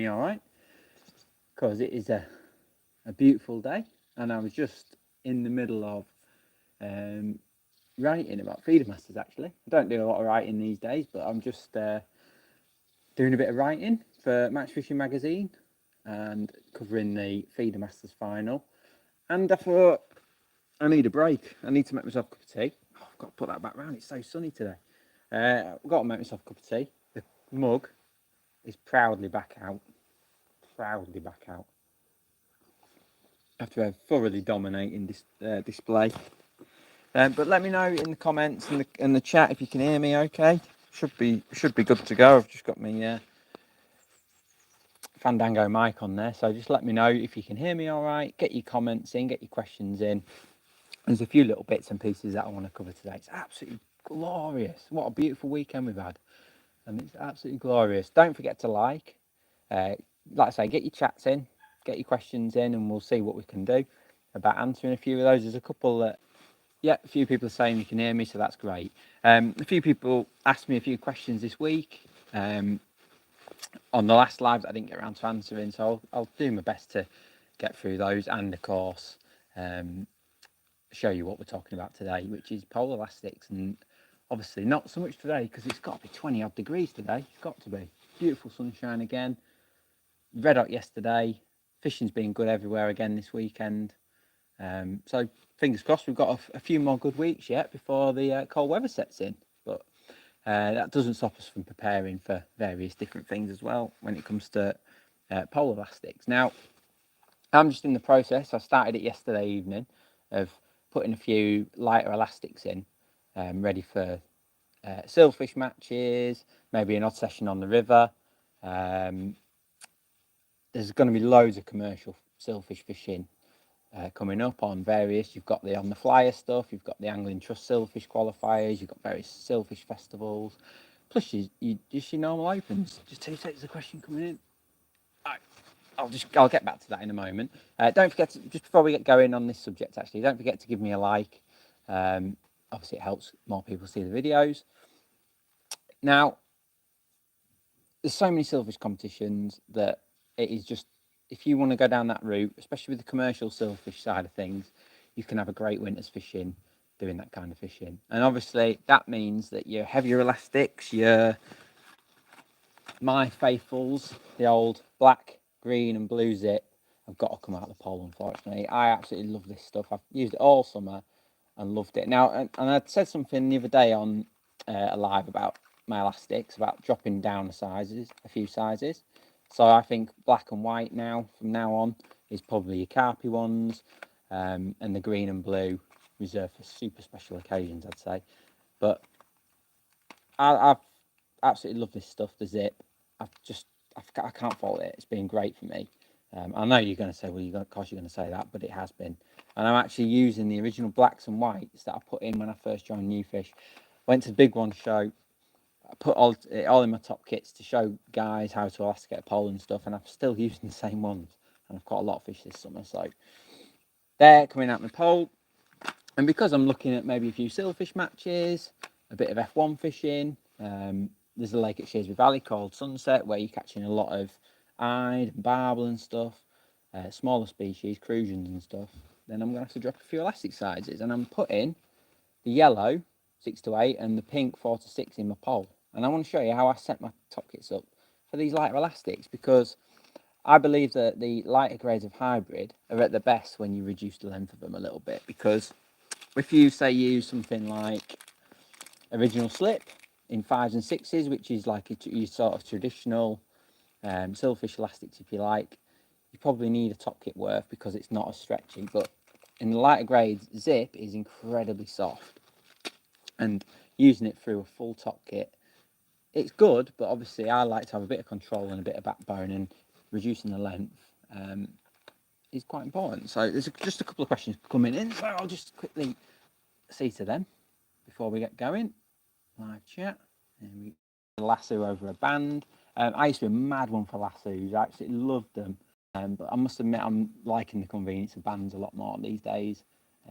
All right, because it is a beautiful day, and I was just in the middle of writing about feeder masters. Actually, I don't do a lot of writing these days, but I'm just doing a bit of writing for Match Fishing magazine and covering the feeder masters final. And I thought I need a break. I need to make myself a cup of tea. Oh, I've got to put that back round. It's so sunny today. I've got to make myself a cup of tea. The mug is proudly back out. Proudly back out. After a thoroughly dominating display. But let me know in the comments and the chat if you can hear me. Okay, should be good to go. I've just got my Fandango mic on there, so just let me know if you can hear me. All right, get your comments in, get your questions in. There's a few little bits and pieces that I want to cover today. It's absolutely glorious. What a beautiful weekend we've had. It's absolutely glorious. Don't forget to like I say, get your chats in, get your questions in, and we'll see what we can do about answering a few of those. There's a couple that, yeah, a few people are saying you can hear me, so that's great. A few people asked me a few questions this week on the last live that I didn't get around to answering, so I'll do my best to get through those, and of course, show you what we're talking about today, which is pole elastics. And obviously not so much today because it's got to be 20 odd degrees today. It's got to be beautiful sunshine again. Red hot yesterday. Fishing's been good everywhere again this weekend. So fingers crossed we've got a few more good weeks yet before the cold weather sets in. But that doesn't stop us from preparing for various different things as well when it comes to pole elastics. Now, I'm just in the process. I started it yesterday evening of putting a few lighter elastics in, ready for silverfish matches, maybe an odd session on the river. There's going to be loads of commercial silverfish fishing coming up on various. You've got the on the flyer stuff, you've got the Angling Trust silverfish qualifiers, you've got various silverfish festivals, plus just your normal opens. Just two takes the question coming in. Right. I'll get back to that in a moment. Don't forget to, just before we get going on this subject, actually, don't forget to give me a like. Obviously, it helps more people see the videos. Now, there's so many silverfish competitions that it is just, if you want to go down that route, especially with the commercial silverfish side of things, you can have a great winter's fishing doing that kind of fishing. And obviously, that means that your heavier elastics, your my faithfuls, the old black, green, and blue zip, have got to come out of the pole, unfortunately. I absolutely love this stuff. I've used it all summer and loved it. Now, and I said something the other day on a live about my elastics, about dropping down a few sizes. So I think black and white now, from now on, is probably your carpy ones, and the green and blue reserved for super special occasions, I'd say. But I've absolutely love this stuff, the zip. I can't fault it. It's been great for me. I know you're going to say, well, of course you're going to say that, but it has been. And I'm actually using the original blacks and whites that I put in when I first joined New Fish. Went to the Big One show. I put all in my top kits to show guys how to elasticate a pole and stuff, and I'm still using the same ones. And I've caught a lot of fish this summer, so they're coming out my pole. And because I'm looking at maybe a few silverfish matches, a bit of F1 fishing, there's a lake at Shrewsbury Valley called Sunset where you're catching a lot of ide and barbel and stuff, smaller species, crusions and stuff. Then I'm going to have to drop a few elastic sizes, and I'm putting the yellow 6 to 8 and the pink 4 to 6 in my pole. And I want to show you how I set my top kits up for these lighter elastics, because I believe that the lighter grades of hybrid are at the best when you reduce the length of them a little bit, because if you say use something like original slip in 5s and 6s, which is like your sort of traditional silverfish elastics, if you like, you probably need a top kit worth because it's not as stretchy. But in the lighter grades, zip is incredibly soft, and using it through a full top kit, it's good, but obviously I like to have a bit of control and a bit of backbone, and reducing the length is quite important. So there's just a couple of questions coming in, so I'll just quickly see to them before we get going. Live chat. And we lasso over a band. I used to be a mad one for lassos. I absolutely loved them. But I must admit, I'm liking the convenience of bands a lot more these days.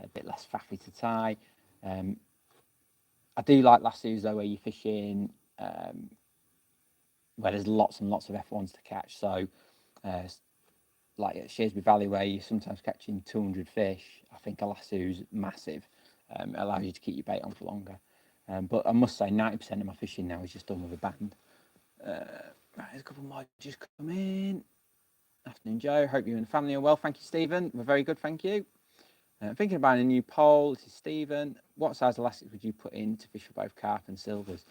A bit less faffy to tie. I do like lassos though, where you're fishing where there's lots and lots of F1s to catch. So, like at Shrewsbury Valley, where you're sometimes catching 200 fish, I think a lasso's massive. It allows you to keep your bait on for longer. But I must say, 90% of my fishing now is just done with a band. Right, there's a couple more just come in. Afternoon, Joe. Hope you and the family are well. Thank you, Stephen. We're very good, thank you. Thinking about a new pole. This is Stephen. What size elastics would you put in to fish for both carp and silvers?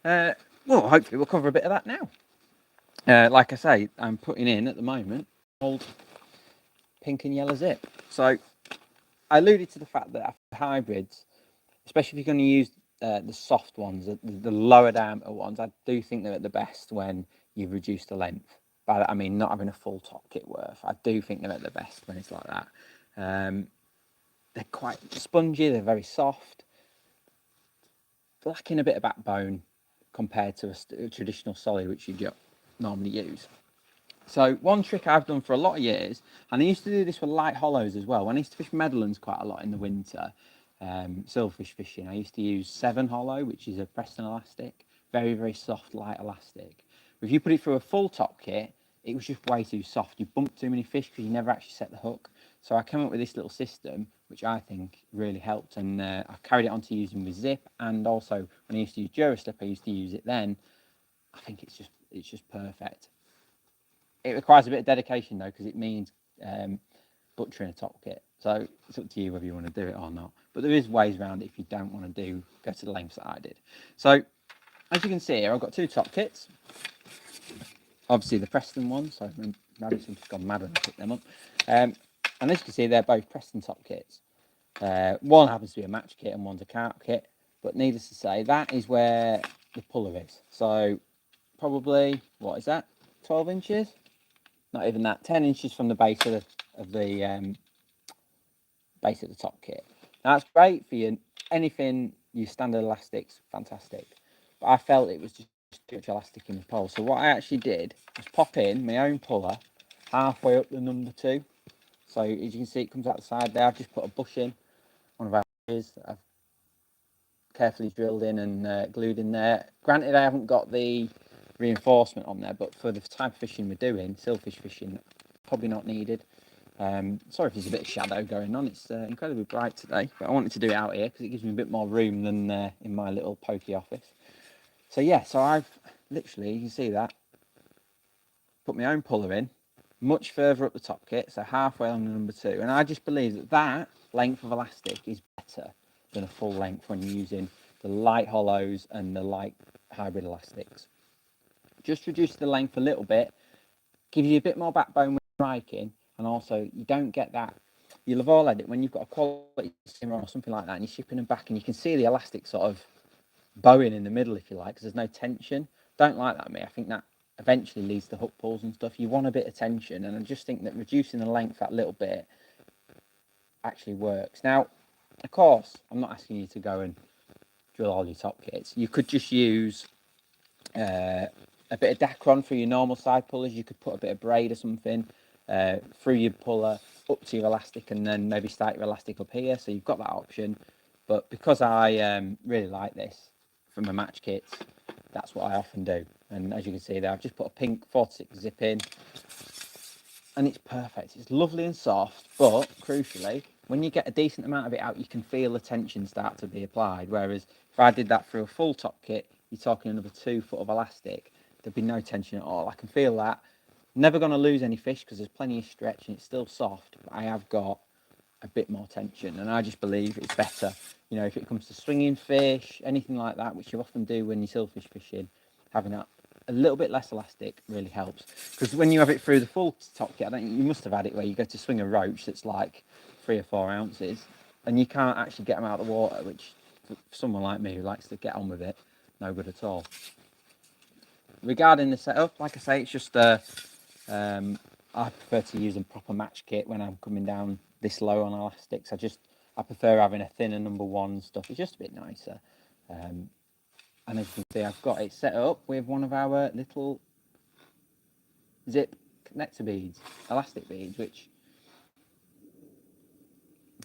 Well, hopefully we'll cover a bit of that now. Like I say, I'm putting in at the moment old pink and yellow zip. So I alluded to the fact that after hybrids, especially if you're going to use the soft ones, the lower diameter ones, I do think they're at the best when you've reduced the length. By that I mean not having a full top kit worth. I do think they're at the best when it's like that. They're quite spongy, they're very soft, lacking a bit of backbone compared to a traditional solid which you normally use. So one trick I've done for a lot of years, and I used to do this for light hollows as well. When I used to fish Meadowlands quite a lot in the winter, silverfish fishing, I used to use 7 hollow, which is a Preston elastic, very, very soft, light elastic. But if you put it through a full top kit, it was just way too soft. You bumped too many fish because you never actually set the hook. So I came up with this little system, which I think really helped, and I carried it on to using with zip, and also when I used to use Duraslip, I used to use it then. I think it's just perfect. It requires a bit of dedication though, because it means butchering a top kit. So it's up to you whether you want to do it or not. But there is ways around it if you don't want to go to the lengths that I did. So as you can see here, I've got 2 top kits. Obviously the Preston one, so I've just gone mad when I picked them up. And as you can see, they're both Preston top kits. One happens to be a match kit and one's a carp kit. But needless to say, that is where the puller is. So probably, what is that, 12 inches? Not even that, 10 inches from the base of the base of the top kit. Now that's great for you. Anything, your standard elastics, fantastic. But I felt it was just too much elastic in the pole. So what I actually did was pop in my own puller halfway up the number 2. So as you can see, it comes out the side there. I've just put a bush in, one of our bushes that I've carefully drilled in and glued in there. Granted, I haven't got the reinforcement on there, but for the type of fishing we're doing, silverfish fishing, probably not needed. Sorry if there's a bit of shadow going on. It's incredibly bright today, but I wanted to do it out here because it gives me a bit more room than in my little pokey office. So yeah, so I've literally, you can see that, put my own puller in, much further up the top kit, so halfway on the number 2. And I just believe that that length of elastic is better than a full length when you're using the light hollows and the light hybrid elastics. Just reduce the length a little bit, gives you a bit more backbone when striking, and also you don't get that. You'll have all had it when you've got a quality simmer or something like that, and you're shipping them back, and you can see the elastic sort of bowing in the middle, if you like, because there's no tension. Don't like that, me. I think that eventually leads to hook pulls and stuff. You want a bit of tension, and I just think that reducing the length that little bit actually works. Now, of course, I'm not asking you to go and drill all your top kits. You could just use a bit of Dacron for your normal side pullers. You could put a bit of braid or something through your puller up to your elastic, and then maybe start your elastic up here. So you've got that option. But because I really like this from my match kits, that's what I often do. And as you can see there, I've just put a pink 4-6 zip in, and it's perfect. It's lovely and soft, but crucially, when you get a decent amount of it out, you can feel the tension start to be applied. Whereas if I did that through a full top kit, you're talking another 2 foot of elastic, there'd be no tension at all. I can feel that. Never going to lose any fish because there's plenty of stretch and it's still soft, but I have got a bit more tension, and I just believe it's better. You know, if it comes to swinging fish, anything like that, which you often do when you're silverfish fishing, having that a little bit less elastic really helps. Because when you have it through the full top kit, you must have had it where you go to swing a roach that's like 3 or 4 ounces, and you can't actually get them out of the water, which for someone like me who likes to get on with it, no good at all. Regarding the setup, like I say, it's just I prefer to use a proper match kit when I'm coming down this low on elastics. I prefer having a thinner number 1 stuff. It's just a bit nicer. And as you can see, I've got it set up with one of our little zip connector beads, elastic beads, which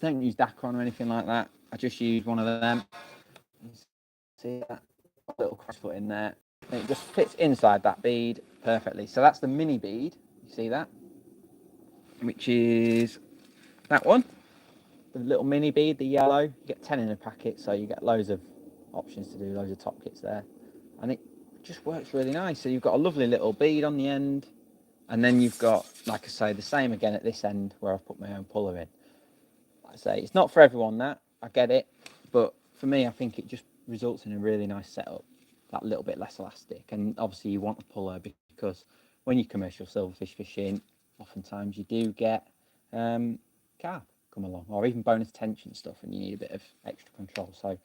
I don't use Dacron or anything like that. I just use one of them. See that little crossfoot in there. and it just fits inside that bead perfectly. So that's the mini bead, you see that, which is that one, the little mini bead, the yellow. You get 10 in a packet, so you get loads of options to do, loads of top kits there, and it just works really nice. So you've got a lovely little bead on the end, and then you've got, like I say, the same again at this end where I've put my own puller in. Like I say, it's not for everyone, that, I get it, but for me, I think it just results in a really nice setup, that little bit less elastic. And obviously you want a puller because when you commercial silverfish fishing, oftentimes you do get carp come along, or even bonus tension stuff, and you need a bit of extra control. So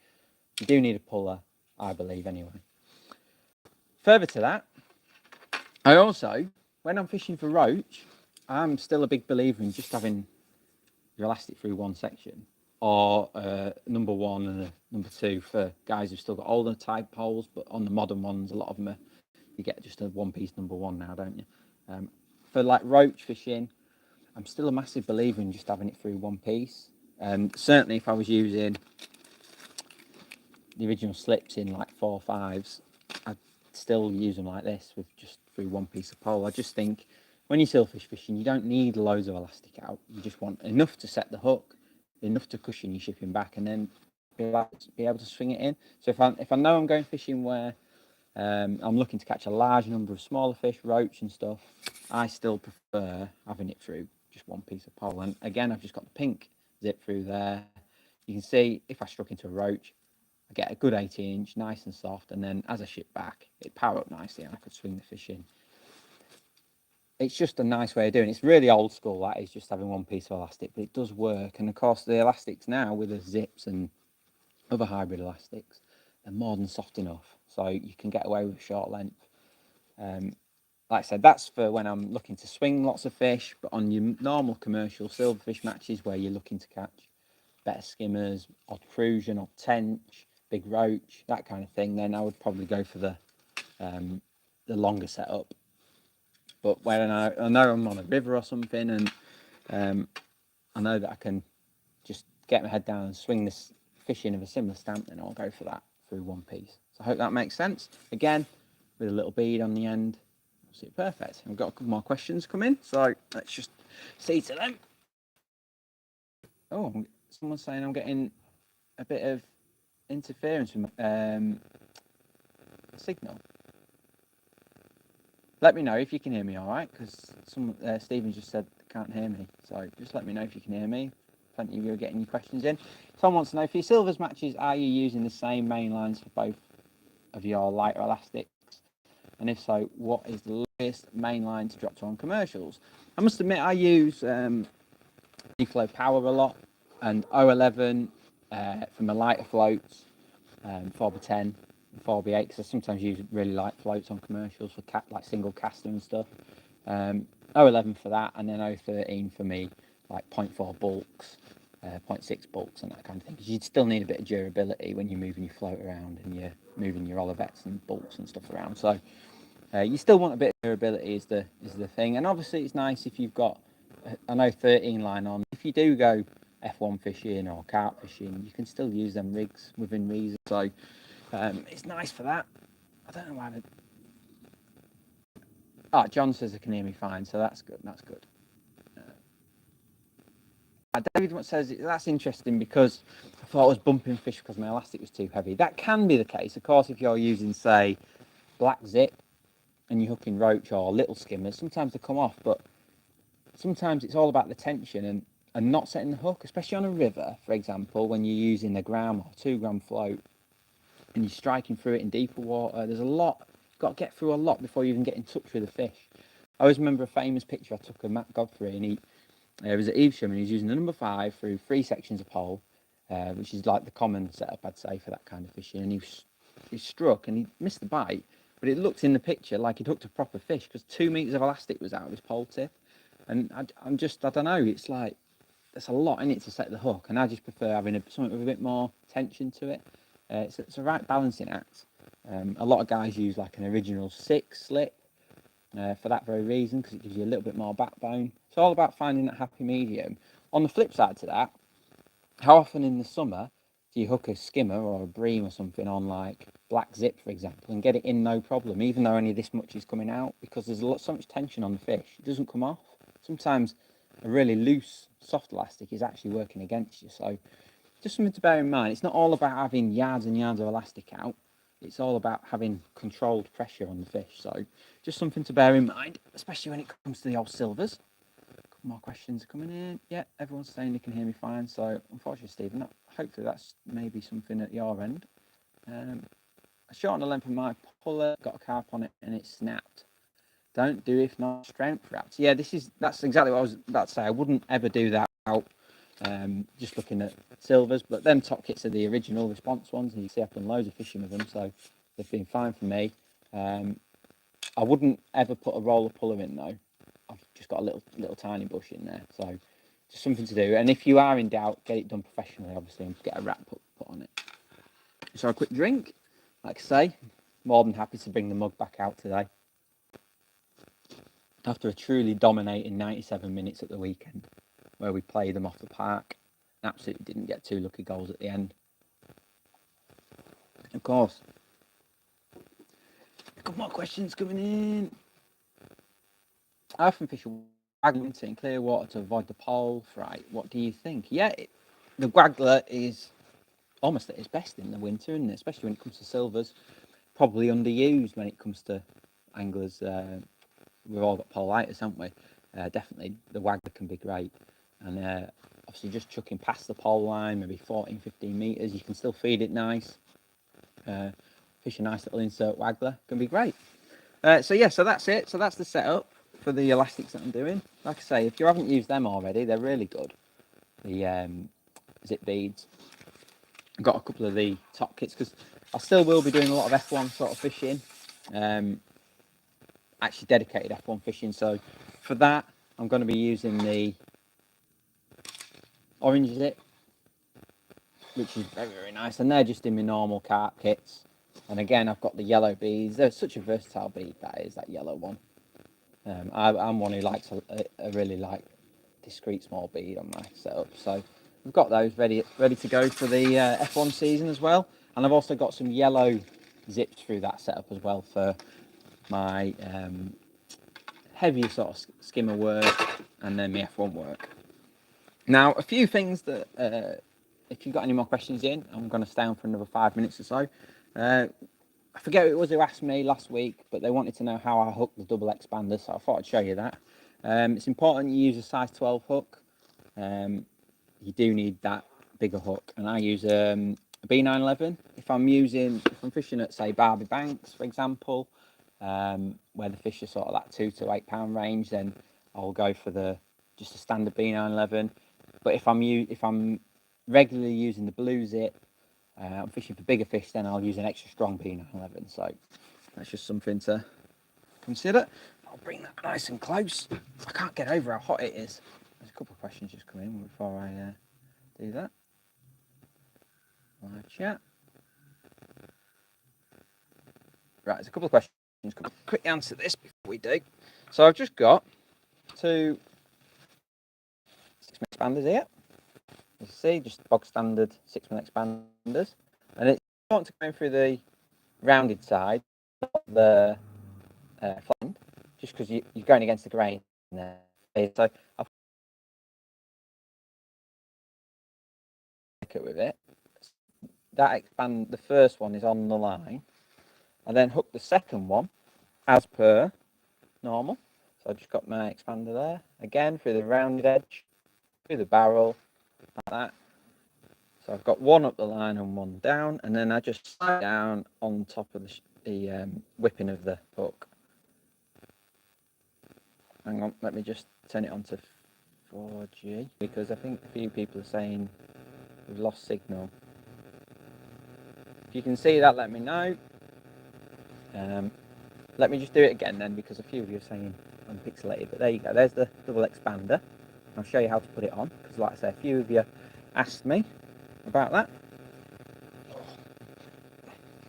you do need a puller, I believe, anyway. Further to that, I also, when I'm fishing for roach, I'm still a big believer in just having your elastic through one section, or number one and a number two for guys who've still got older type poles. But on the modern ones, a lot of them you get just a one piece number one now, don't you? For like roach fishing, I'm still a massive believer in just having it through one piece. Certainly if I was using the original slips in like 4.5s, I'd still use them like this with just through one piece of pole. I just think when you're silverfish fishing, you don't need loads of elastic out. You just want enough to set the hook, enough to cushion your shipping back, and then be able to swing it in. So if I know I'm going fishing where I'm looking to catch a large number of smaller fish, roach and stuff, I still prefer having it through just one piece of pole. And again, I've just got the pink zip through there. You can see if I struck into a roach, I get a good 18-inch, nice and soft, and then as I ship back, it power up nicely and I could swing the fish in. It's just a nice way of doing it. It's really old school, that is, just having one piece of elastic, but it does work. And of course, the elastics now with the zips and other hybrid elastics, they're more than soft enough, so you can get away with a short length. Like I said, that's for when I'm looking to swing lots of fish, but on your normal commercial silverfish matches where you're looking to catch better skimmers, odd crucian, odd tench, big roach, that kind of thing, then I would probably go for the longer setup. But when I know I'm on a river or something, and I know that I can just get my head down and swing this fish in of a similar stamp, then I'll go for that through one piece. So I hope that makes sense. Again, with a little bead on the end, absolutely perfect. I've got a couple more questions come in, so let's just see to them. Oh, someone's saying I'm getting a bit of interference from signal. Let me know if you can hear me all right, because Stephen just said they can't hear me. So just let me know if you can hear me. Plenty of you are getting your questions in. Someone wants to know, for your silvers matches, are you using the same main lines for both of your lighter elastics? And if so, what is the lowest main line to drop to on commercials? I must admit, I use Flow Power a lot, and 011 for my lighter floats, 4x10, 4x8, because I sometimes use really light floats on commercials for like single caster and stuff. 011 for that, and then 013 for me, like 0.4 bulks, 0.6 bulks and that kind of thing, because you'd still need a bit of durability when you're moving your float around and you're moving your Olivettes and bulks and stuff around. So you still want a bit of durability is the thing. And obviously it's nice if you've got an 013 line on. If you do go F1 fishing or carp fishing, you can still use them rigs within reason. So it's nice for that. I don't know why. John says they can hear me fine, so that's good. That's good. David says that's interesting because I thought I was bumping fish because my elastic was too heavy. That can be the case, of course, if you're using, say, black zip and you're hooking roach or little skimmers. Sometimes they come off, but sometimes it's all about the tension and not setting the hook, especially on a river, for example, when you're using a gram or 2 gram float and you're striking through it in deeper water. There's a lot, you've got to get through a lot before you even get in touch with the fish. I always remember a famous picture I took of Matt Godfrey, and he was at Evesham, and he was using the number 5 through 3 sections of pole, which is like the common setup, I'd say, for that kind of fishing. And he struck and he missed the bite, but it looked in the picture like he'd hooked a proper fish because 2 meters of elastic was out of his pole tip. And I don't know, it's like there's a lot in it to set the hook, and I just prefer having something with a bit more tension to it. It's a right balancing act. A lot of guys use like an original 6 slip for that very reason, because it gives you a little bit more backbone. It's all about finding that happy medium. On the flip side to that, how often in the summer do you hook a skimmer or a bream or something on like black zip, for example, and get it in no problem, even though only this much is coming out, because there's so much tension on the fish. It doesn't come off. Sometimes a really loose, soft elastic is actually working against you. So just something to bear in mind. It's not all about having yards and yards of elastic out. It's all about having controlled pressure on the fish. So just something to bear in mind, especially when it comes to the old silvers. A couple more questions are coming in. Yeah, everyone's saying they can hear me fine. So unfortunately, Stephen, hopefully that's maybe something at your end. I shortened the length of my puller, got a carp on it, and it snapped. Don't do if not strength wraps. Yeah, that's exactly what I was about to say. I wouldn't ever do that out. Just looking at silvers, but them top kits are the original response ones, and you see I've done loads of fishing with them, so they've been fine for me. I wouldn't ever put a roller puller in though. I've just got a little tiny bush in there, so just something to do. And if you are in doubt, get it done professionally, obviously, and get a wrap put on it. So a quick drink, like I say, more than happy to bring the mug back out today. After a truly dominating 97 minutes at the weekend, where we played them off the park, absolutely didn't get 2 lucky goals at the end. Of course, a couple more questions coming in. I often fish a waggler in clear water to avoid the pole fry. What do you think? Yeah, the waggler is almost at its best in the winter, isn't it? Especially when it comes to silvers. Probably underused when it comes to anglers. We've all got politis, haven't we? Definitely the waggler can be great. And obviously just chucking past the pole line, maybe 14, 15 metres, you can still feed it nice. Fish a nice little insert waggler, can be great. So that's it. So that's the setup for the elastics that I'm doing. Like I say, if you haven't used them already, they're really good. The zip beads. I've got a couple of the top kits because I still will be doing a lot of F1 sort of fishing. Actually dedicated F1 fishing. So for that, I'm going to be using the orange zip, which is very, very nice. And they're just in my normal carp kits. And again, I've got the yellow beads. They're such a versatile bead, that yellow one. I'm one who likes a really discreet small bead on my setup. So we've got those ready to go for the F1 season as well. And I've also got some yellow zips through that setup as well for my heavier sort of skimmer work and then my F1 work. Now, a few things that, if you've got any more questions in, I'm going to stay on for another 5 minutes or so. I forget who it was who asked me last week, but they wanted to know how I hook the double expander, so I thought I'd show you that. It's important you use a size 12 hook. You do need that bigger hook, and I use a B911. If I'm fishing at, say, Barbie Banks, for example, where the fish are sort of that £2 to £8 range, then I'll go for just a standard B911. But if I'm regularly using the blue zip, I'm fishing for bigger fish, then I'll use an extra strong B911. So that's just something to consider. I'll bring that nice and close. I can't get over how hot it is. There's a couple of questions just come in before I do that. Live chat. Right, there's a couple of questions. Quick answer this before we do. So I've just got 2 6mm expanders here. You see, just bog standard 6mm expanders, and it's important to go in through the rounded side, not the flat, just because you're going against the grain there. So I've it with it. The first one is on the line, and then hook the second one as per normal. So I've just got my expander there again through the rounded edge, through the barrel, like that. So I've got one up the line and one down, and then I just slide down on top of the whipping of the hook. Hang on, let me just turn it on to 4G, because I think a few people are saying we've lost signal. If you can see that, let me know. Let me just do it again then, because a few of you are saying I'm pixelated, but there you go, there's the double expander. I'll show you how to put it on, because like I say, a few of you asked me about that.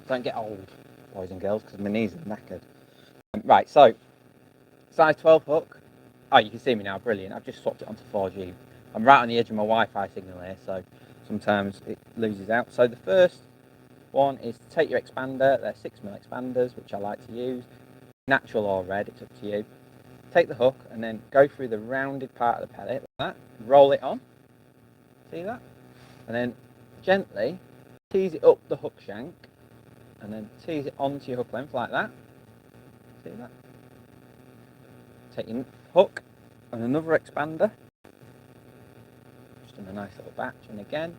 Don't get old, boys and girls, because my knees are knackered. Right, so size 12 hook. Oh, you can see me now, brilliant. I've just swapped it onto 4G. I'm right on the edge of my Wi-Fi signal here, so sometimes it loses out. So the first One is to take your expander, they're 6mm expanders, which I like to use, natural or red, it's up to you. Take the hook and then go through the rounded part of the pellet like that, roll it on, see that? And then gently tease it up the hook shank and then tease it onto your hook length like that, see that? Take your hook and another expander, just in a nice little batch, and again,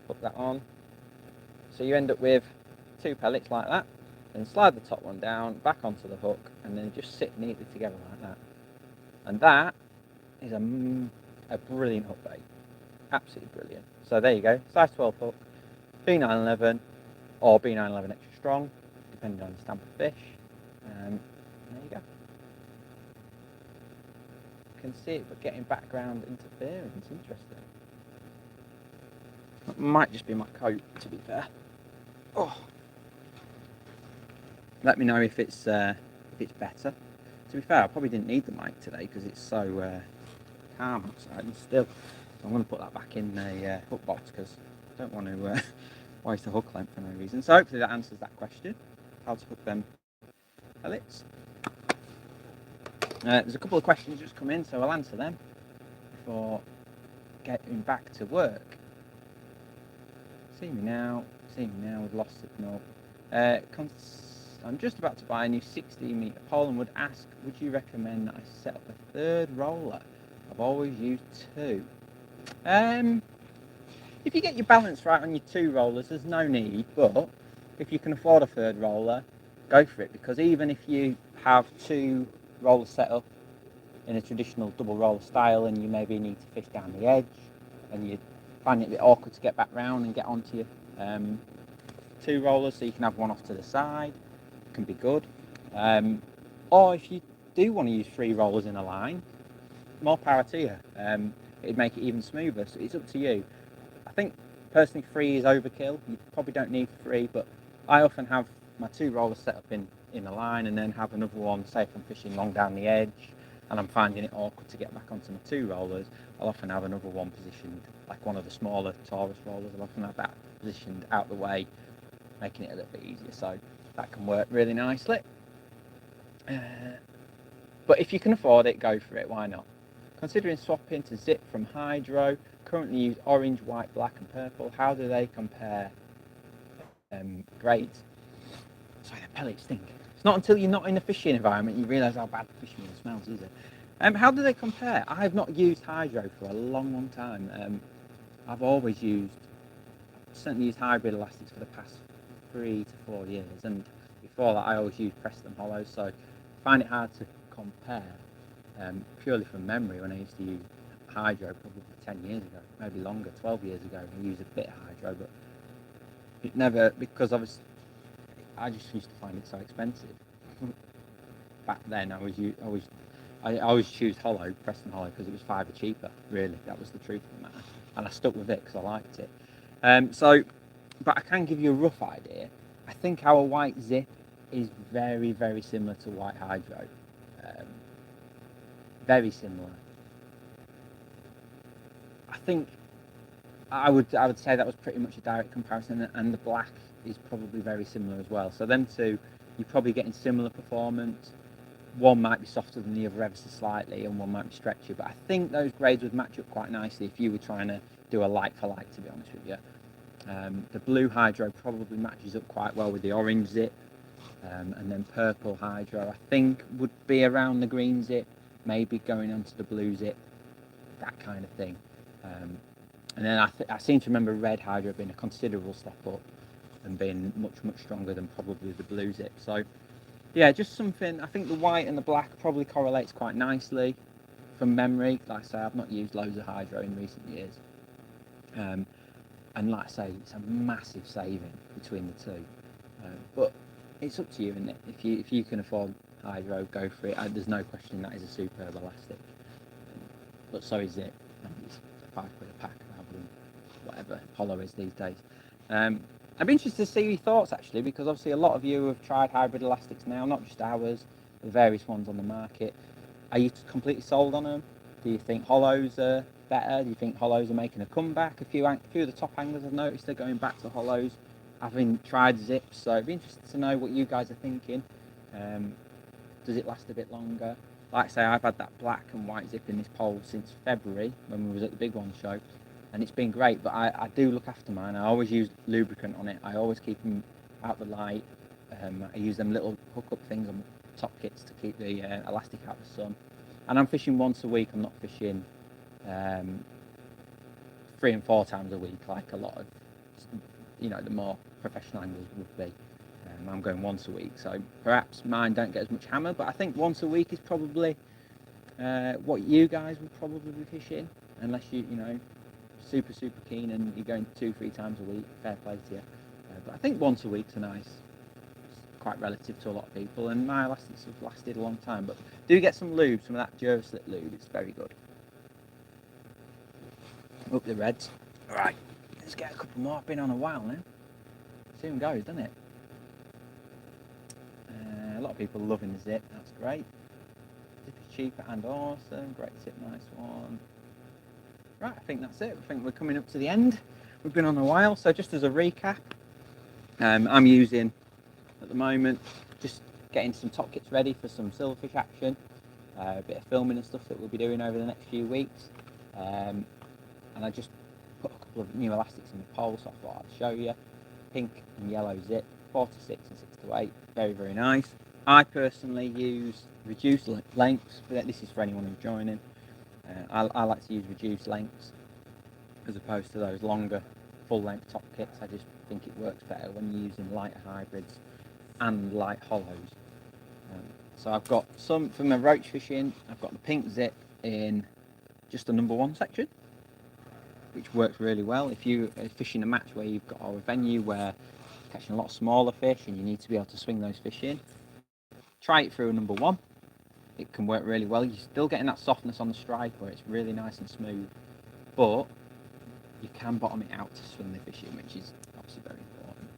hook that on. So you end up with 2 pellets like that, then slide the top one down, back onto the hook, and then just sit neatly together like that. And that is a brilliant hook bait, absolutely brilliant. So there you go, size 12 hook, B911 or B911 extra strong, depending on the stamp of fish. And there you go. You can see it, but getting background interference, interesting. That might just be my coat, to be fair. Oh. Let me know if it's better. To be fair, I probably didn't need the mic today because it's so calm outside and still. So I'm going to put that back in the hook box because I don't want to waste the hook length for no reason. So hopefully that answers that question, how to hook them pellets. There's a couple of questions just come in, so I'll answer them before getting back to work. See me now, we've lost signal. I'm just about to buy a new 16-metre pole and would ask, would you recommend that I set up a 3rd roller? I've always used 2. If you get your balance right on your 2 rollers, there's no need, but if you can afford a 3rd roller, go for it, because even if you have 2 rollers set up in a traditional double roller style and you maybe need to fish down the edge and you find it a bit awkward to get back round and get onto your 2 rollers, so you can have one off to the side, can be good. Or if you do want to use 3 rollers in a line, more power to you. It'd make it even smoother, so it's up to you. I think personally 3 is overkill. You probably don't need 3, but I often have my 2 rollers set up in a line and then have another one, say if I'm fishing long down the edge and I'm finding it awkward to get back onto my 2 rollers, I'll often have another one positioned, like one of the smaller Taurus rollers, I'll often have that positioned out the way, making it a little bit easier, so that can work really nicely. But if you can afford it, go for it, why not? Considering swapping to zip from hydro, currently use orange, white, black and purple. How do they compare grades? Sorry, the pellets stink. It's not until you're not in a fishing environment you realise how bad the fishing smells, is it? How do they compare? I've not used hydro for a long time. I've certainly used hybrid elastics for the past 3 to 4 years, and before that I always used Preston hollows, so I find it hard to compare purely from memory. When I used to use hydro probably 10 years ago, maybe longer, 12 years ago, I used a bit of hydro, but it never, because obviously I just used to find it so expensive. Back then I always choose hollow, Preston hollow, because it was £5 cheaper, really, that was the truth of the matter, and I stuck with it because I liked it. But I can give you a rough idea. I think our white zip is very, very similar to white hydro. Very similar. I think I would say that was pretty much a direct comparison, and the black is probably very similar as well. So them two, you're probably getting similar performance. One might be softer than the other ever so slightly, and one might be stretchier, but I think those grades would match up quite nicely if you were trying to do a like for like, to be honest with you. The blue hydro probably matches up quite well with the orange zip, and then purple hydro I think would be around the green zip, maybe going onto the blue zip, that kind of thing. And then I seem to remember red hydro being a considerable step up and being much stronger than probably the blue zip. So yeah, just something. I think the white and the black probably correlates quite nicely from memory. Like I say, I've not used loads of hydro in recent years. And like I say, it's a massive saving between the two. But it's up to you, isn't it? If you can afford hydro, go for it. There's no question that is a superb elastic. But so is it. It's £5 a pack rather than whatever hollow is these days. I'd be interested to see your thoughts actually, because obviously a lot of you have tried hybrid elastics now, not just ours, the various ones on the market. Are you completely sold on them? Do you think hollows are better? Do you think hollows are making a comeback? A few of the top anglers I've noticed are going back to hollows having tried zips, so it'd be interesting to know what you guys are thinking. Does it last a bit longer? Like I say, I've had that black and white zip in this pole since February when we was at the Big One show, and it's been great. But I do look after mine. I always use lubricant on it. I always keep them out the light. I use them little hook-up things on top kits to keep the elastic out of the sun. And I'm fishing once a week. I'm not fishing 3 and 4 times a week like a lot of, the more professional anglers would be. I'm going once a week, so perhaps mine don't get as much hammer, but I think once a week is probably what you guys would probably be fishing, unless you super keen and you're going 2-3 times a week. Fair play to you, but I think once a week's nice. Quite relative to a lot of people, and my elastics have lasted a long time. But do get some lube, some of that Durslip lube. It's very good. Up the reds. All right, let's get a couple more. I've been on a while now. Soon goes, doesn't it? A lot of people loving the zip. That's great. Zip is cheaper and awesome. Great tip, nice one. Right, I think that's it. I think we're coming up to the end. We've been on a while, so just as a recap, I'm using at the moment just getting some top kits ready for some silverfish action, a bit of filming and stuff that we'll be doing over the next few weeks, and I just put a couple of new elastics in the pole, so I thought I'd show you. Pink and yellow zip, 4 to 6 and 6 to 8, very nice. I personally use reduced lengths. This is for anyone who's joining. I like to use reduced lengths as opposed to those longer full length top kits. I just think it works better when you're using lighter hybrids and light hollows. So I've got some for my roach fishing. I've got the pink zip in just the number 1 section, which works really well. If you are fishing a match where you've got a venue where you're catching a lot of smaller fish and you need to be able to swing those fish in, try it through a number 1. It can work really well. You're still getting that softness on the stripe where it's really nice and smooth, but you can bottom it out to swing the fish in, which is obviously very important.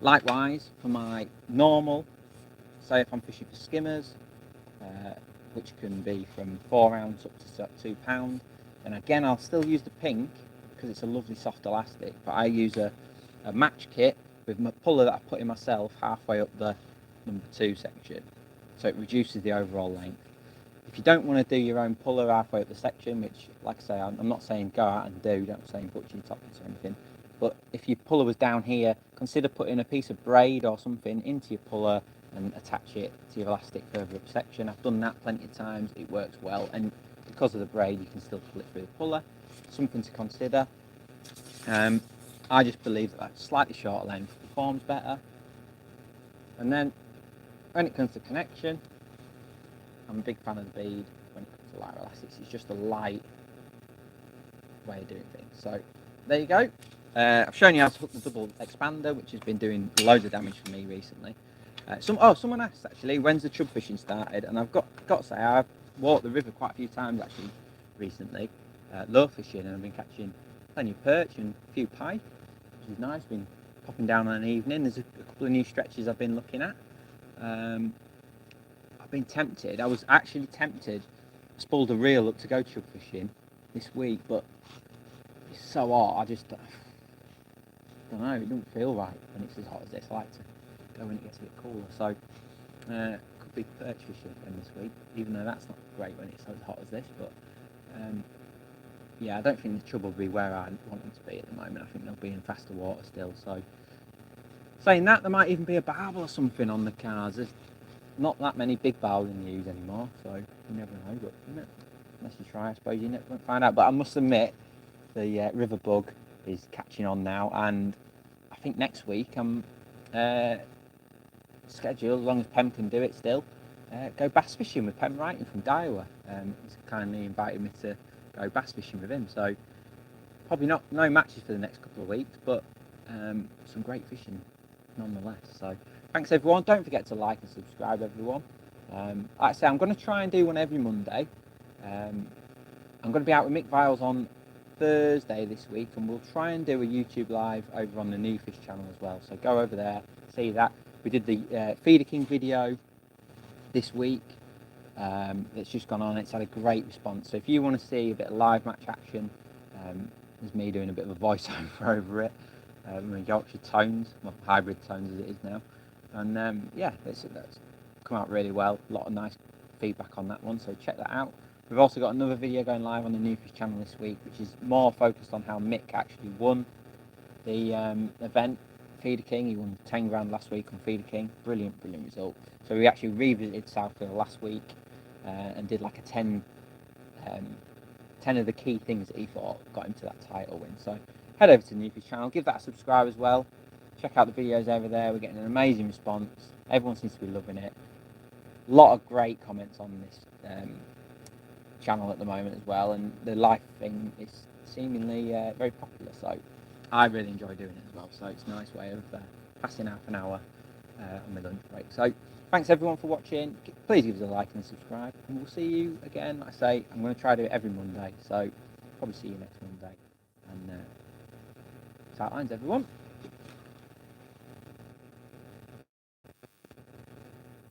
Likewise, for my normal, say if I'm fishing for skimmers, which can be from 4 ounce up to £2, and again I'll still use the pink because it's a lovely soft elastic, but I use a match kit with my puller that I put in myself halfway up the number 2 section, so it reduces the overall length. If you don't want to do your own puller halfway up the section, which, like I say, I'm not saying go out and do, don't saying butcher your top kits or anything, but if your puller was down here, consider putting a piece of braid or something into your puller and attach it to your elastic further up section. I've done that plenty of times. It works well, and because of the braid, you can still pull it through the puller. Something to consider. I just believe that slightly shorter length performs better. And then when it comes to connection, I'm a big fan of the bead. When it comes to light elastics, it's just a light way of doing things. So there you go. I've shown you how to hook the double expander, which has been doing loads of damage for me recently. Someone asked actually, when's the chub fishing started? And I've got to say, I've walked the river quite a few times actually recently, lure fishing, and I've been catching plenty of perch and a few pike, which is nice. Been popping down on an evening. There's a couple of new stretches I've been looking at. I've been tempted. I was actually tempted. I spooled a reel up to go chub fishing this week, but it's so hot. I just don't know. It doesn't feel right when it's as hot as this. I like to go when it gets a bit cooler. So could be perch fishing again this week, even though that's not great when it's as hot as this. But yeah, I don't think the chub will be where I want them to be at the moment. I think they'll be in faster water still. So saying that, there might even be a barbel or something on the cards. There's not that many big barbels in use anymore, so you never know. But unless you try, I suppose you never won't find out. But I must admit, the river bug is catching on now, and I think next week I'm scheduled, as long as Pem can do it still, go bass fishing with Pem Wrighton from Daiwa. He's kindly invited me to go bass fishing with him, so probably no matches for the next couple of weeks, but some great fishing nonetheless. So thanks everyone. Don't forget to like and subscribe, everyone. Like I say, I'm going to try and do one every Monday. I'm going to be out with Mick Viles on Thursday this week, and we'll try and do a YouTube live over on the New Fish channel as well, so go over there, see that. We did the Feeder King video this week that's just gone on. It's had a great response, so if you want to see a bit of live match action, there's me doing a bit of a voiceover over it. Yorkshire tones, well, hybrid tones as it is now. And yeah, that's come out really well. A lot of nice feedback on that one, so check that out. We've also got another video going live on the New Fish channel this week, which is more focused on how Mick actually won the event. Feeder King, he won 10 grand last week on Feeder King. Brilliant result. So we actually revisited Southfield last week and did like a 10 of the key things that he thought got him to that title win. So head over to the New Fish channel, give that a subscribe as well. Check out the videos over there. We're getting an amazing response. Everyone seems to be loving it. A lot of great comments on this channel at the moment as well, and the life thing is seemingly very popular, so I really enjoy doing it as well. So it's a nice way of passing half an hour on my lunch break. So thanks everyone for watching. Please give us a like and subscribe, and we'll see you again. Like I say, I'm going to try to do it every Monday, so probably see you next Monday. And sightlines everyone.